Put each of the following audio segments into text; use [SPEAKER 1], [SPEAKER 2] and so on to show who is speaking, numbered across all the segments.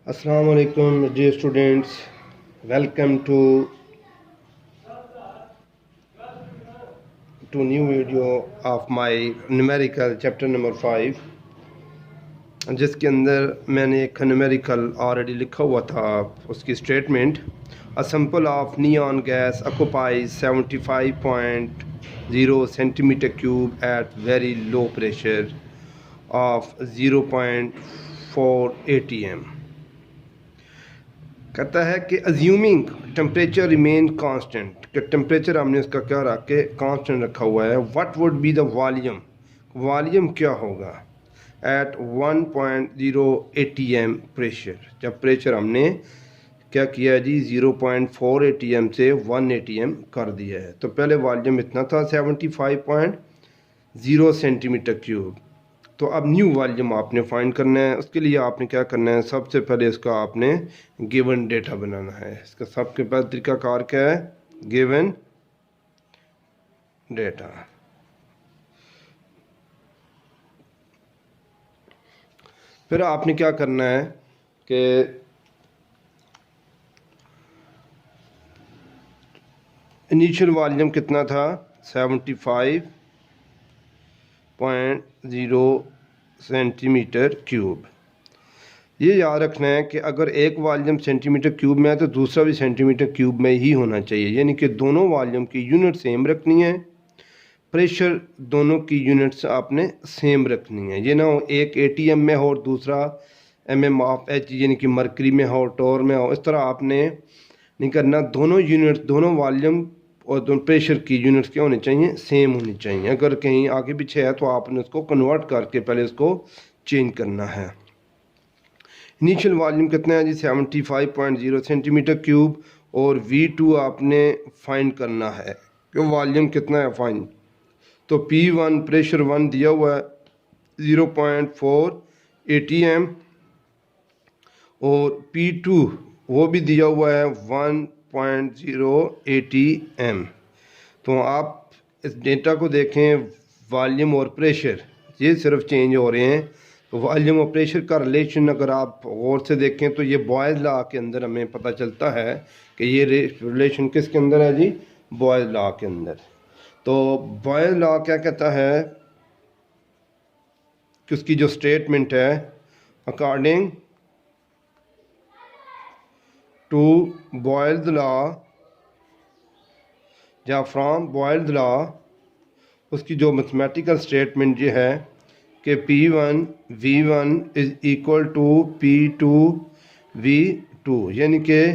[SPEAKER 1] Assalamu alaikum dear students, welcome to new video of my numerical chapter number 5 जिसके अंदर मैंने एक numerical already लिखा हुआ था। उसकी statement a sample of neon gas occupies 75.0 centimetre cube at very low pressure of 0.4 atm। कहता है कि अज्यूमिंग टेम्परेचर रिमेन कांस्टेंट, कि टेम्परेचर हमने इसका क्या रख के कांस्टेंट रखा हुआ है। What would be the volume क्या होगा एट 1.0 atm प्रेशर, जब प्रेशर हमने क्या किया जी 0.4 atm से 1 atm कर दिया है। तो पहले वॉल्यूम इतना था 75.0 सेंटीमीटर क्यूब। तो अब न्यू वॉल्यूम आपने फाइंड करना है। उसके लिए आपने क्या करना है, सबसे पहले इसका आपने गिवन डेटा बनाना है। इसका सबके पहले तरीकाकार क्या है, गिवन डेटा। फिर आपने क्या करना है कि इनिशियल वॉल्यूम कितना था 75.0 सेंटीमीटर क्यूब। ये याद रखना है कि अगर एक वॉल्यूम सेंटीमीटर क्यूब में है तो दूसरा भी सेंटीमीटर क्यूब में ही होना चाहिए, यानी कि दोनों वॉल्यूम की यूनिट सेम रखनी है। प्रेशर दोनों की यूनिट्स आपने सेम रखनी है। ये ना हो एक एटीएम में हो और दूसरा mm ऑफ एच यानी कि मरकरी में हो, टोर में हो। इस तरह आपने नहीं करना। दोनों यूनिट, दोनों वॉल्यूम और दोनों प्रेशर की यूनिट्स क्या होनी चाहिए, सेम होनी चाहिए। अगर कहीं आगे पीछे है तो आपने उसको कन्वर्ट करके पहले इसको चेंज करना है। इनिशियल वॉल्यूम कितना है जी 75.0 सेंटीमीटर क्यूब, और V2 आपने फाइंड करना है कि वॉल्यूम कितना है फाइंड। तो P1 प्रेशर 1 दिया हुआ है 0.4 atm, और P2 वो भी दिया हुआ है 1.0 atm। तो आप इस डेटा को देखें, वॉल्यूम और प्रेशर ये सिर्फ चेंज हो रहे हैं। तो वॉल्यूम और प्रेशर का रिलेशन अगर आप गौर से देखें तो ये बॉयज़ लॉ के अंदर हमें पता चलता है कि ये रिलेशन किसके अंदर है जी, बॉयज़ लॉ के अंदर। तो बॉयज़ लॉ क्या कहता है कि उसकी जो स्टेटमेंट है, अकॉर्डिंग टू बॉयज़ लॉ या फ्रॉम बॉयज़ लॉ, उसकी जो मैथमेटिकल स्टेटमेंट ये है कि P1 V1 is equal to P2 V2, यानी कि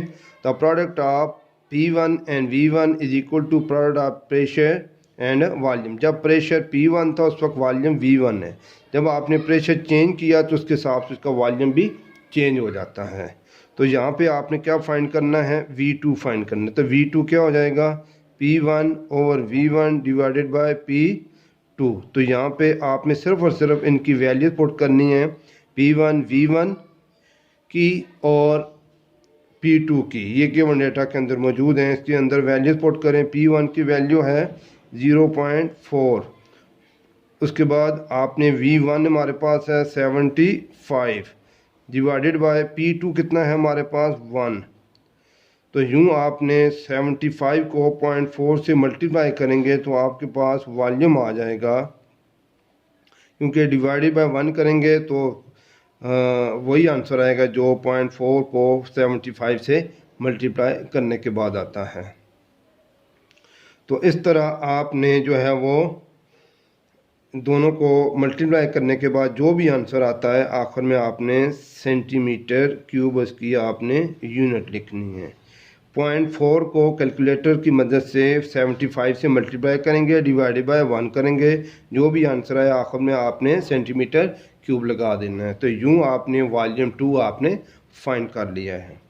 [SPEAKER 1] the product of P1 and V1 is equal to product of pressure and volume. जब प्रेशर P1 था उस वक्त वॉल्यूम V1 है। जब आपने प्रेशर चेंज किया तो उसके हिसाब से उसका वॉल्यूम भी चेंज हो जाता है। तो यहाँ पे आपने क्या फाइंड करना है, V2 फाइंड करना है। तो V2 क्या हो जाएगा, P1 over V1 divided by P2। तो यहाँ पे आपने सिर्फ और सिर्फ इनकी वैल्यू पुट करनी है, P1 V1 की और P2 की। ये गिवन डेटा के अंदर मौजूद हैं, इसके अंदर वैल्यूज पुट करें। P1 की वैल्यू है 0.4, उसके बाद आपने V1 हमारे पास है 75 डिवाइडेड बाय P2 कितना है हमारे पास 1। तो यूँ आपने 75 को 0.4 से मल्टीप्लाई करेंगे तो आपके पास वॉल्यूम आ जाएगा, क्योंकि डिवाइडेड बाय 1 करेंगे तो वही आंसर आएगा जो 0.4 को 75 से मल्टीप्लाई करने के बाद आता है। तो इस तरह आपने जो है वो दोनों को मल्टीप्लाई करने के बाद जो भी आंसर आता है आखिर में आपने सेंटीमीटर क्यूब उसकी आपने यूनिट लिखनी है। 0.4 को कैलकुलेटर की मदद से 75 से मल्टीप्लाई करेंगे, डिवाइडेड बाय 1 करेंगे, जो भी आंसर आए आखिर में आपने सेंटीमीटर क्यूब लगा देना है। तो यूँ आपने वॉल्यूम 2 आपने फाइंड कर लिया है।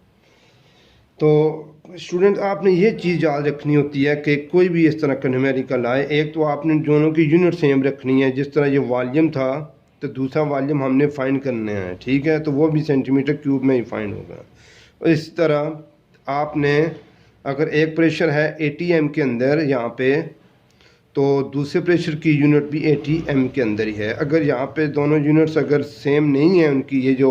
[SPEAKER 1] तो स्टूडेंट आपने ये चीज़ याद रखनी होती है कि कोई भी इस तरह का न्यूमेरिकल आए, एक तो आपने दोनों की यूनिट सेम रखनी है। जिस तरह ये वॉल्यूम था तो दूसरा वॉल्यूम हमने फाइंड करना है, ठीक है, तो वो भी सेंटीमीटर क्यूब में ही फाइंड होगा। और इस तरह आपने अगर एक प्रेशर है ATM के अंदर यहाँ पे, तो दूसरे प्रेशर की यूनिट भी ATM के अंदर ही है। अगर यहाँ पे दोनों यूनिट्स अगर सेम नहीं है उनकी ये जो,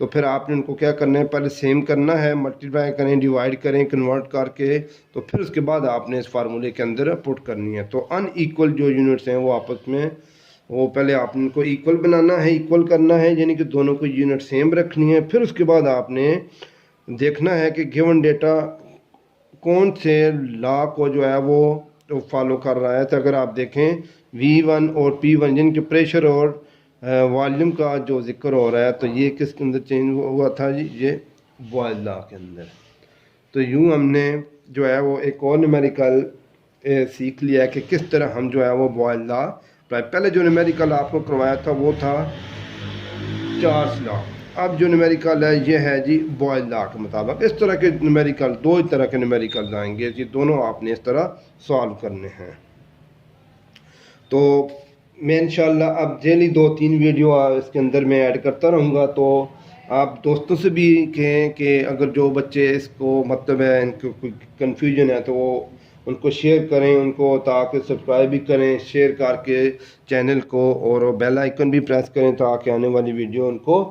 [SPEAKER 1] तो फिर आपने उनको क्या करना है, पहले सेम करना है, मल्टीप्लाई करें, डिवाइड करें कन्वर्ट करके, तो फिर उसके बाद आपने इस फार्मूले के अंदर पुट करनी है। तो अनइक्वल जो यूनिट्स हैं वो आपस में, वो पहले आपने उनको इक्वल बनाना है, इक्वल करना है, यानी कि दोनों को यूनिट सेम रखनी है। फिर उसके बाद आपने देखना है कि गिवन डेटा कौन से लॉ को जो है वो तो फॉलो कर रहा है। तो अगर आप देखें V1 और P1 जिनके प्रेशर और वॉल्यूम का जो जिक्र हो रहा है, तो ये किसके अंदर चेंज हुआ था जी, ये बॉयल लॉ के अंदर। तो यूँ हमने जो है वो एक और न्यूमेरिकल सीख लिया है कि किस तरह हम जो है वो बॉयल लॉ, पहले जो न्यूमेरिकल आपको करवाया था वो था चार्ल्स लॉ। अब जो न्यूमेरिकल है ये है जी बॉयल लॉ के मुताबिक। इस तरह के न्यूमेरिकल, दो ही तरह के न्यूमेरिकल आएंगे जी, दोनों आपने इस तरह सॉल्व करने हैं। तो मैं इंशाल्लाह अब डेली 2-3 वीडियो इसके अंदर मैं ऐड करता रहूँगा। तो आप दोस्तों से भी कहें कि अगर जो बच्चे इसको मतलब है इनको कोई कन्फ्यूजन है तो वो उनको शेयर करें उनको, ताकि सब्सक्राइब भी करें शेयर करके चैनल को, और बेल आइकन भी प्रेस करें ताकि आने वाली वीडियो उनको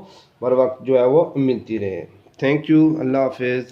[SPEAKER 1] बर वक्त जो है वो मिलती रहे। थैंक यू, अल्लाह हाफिज़।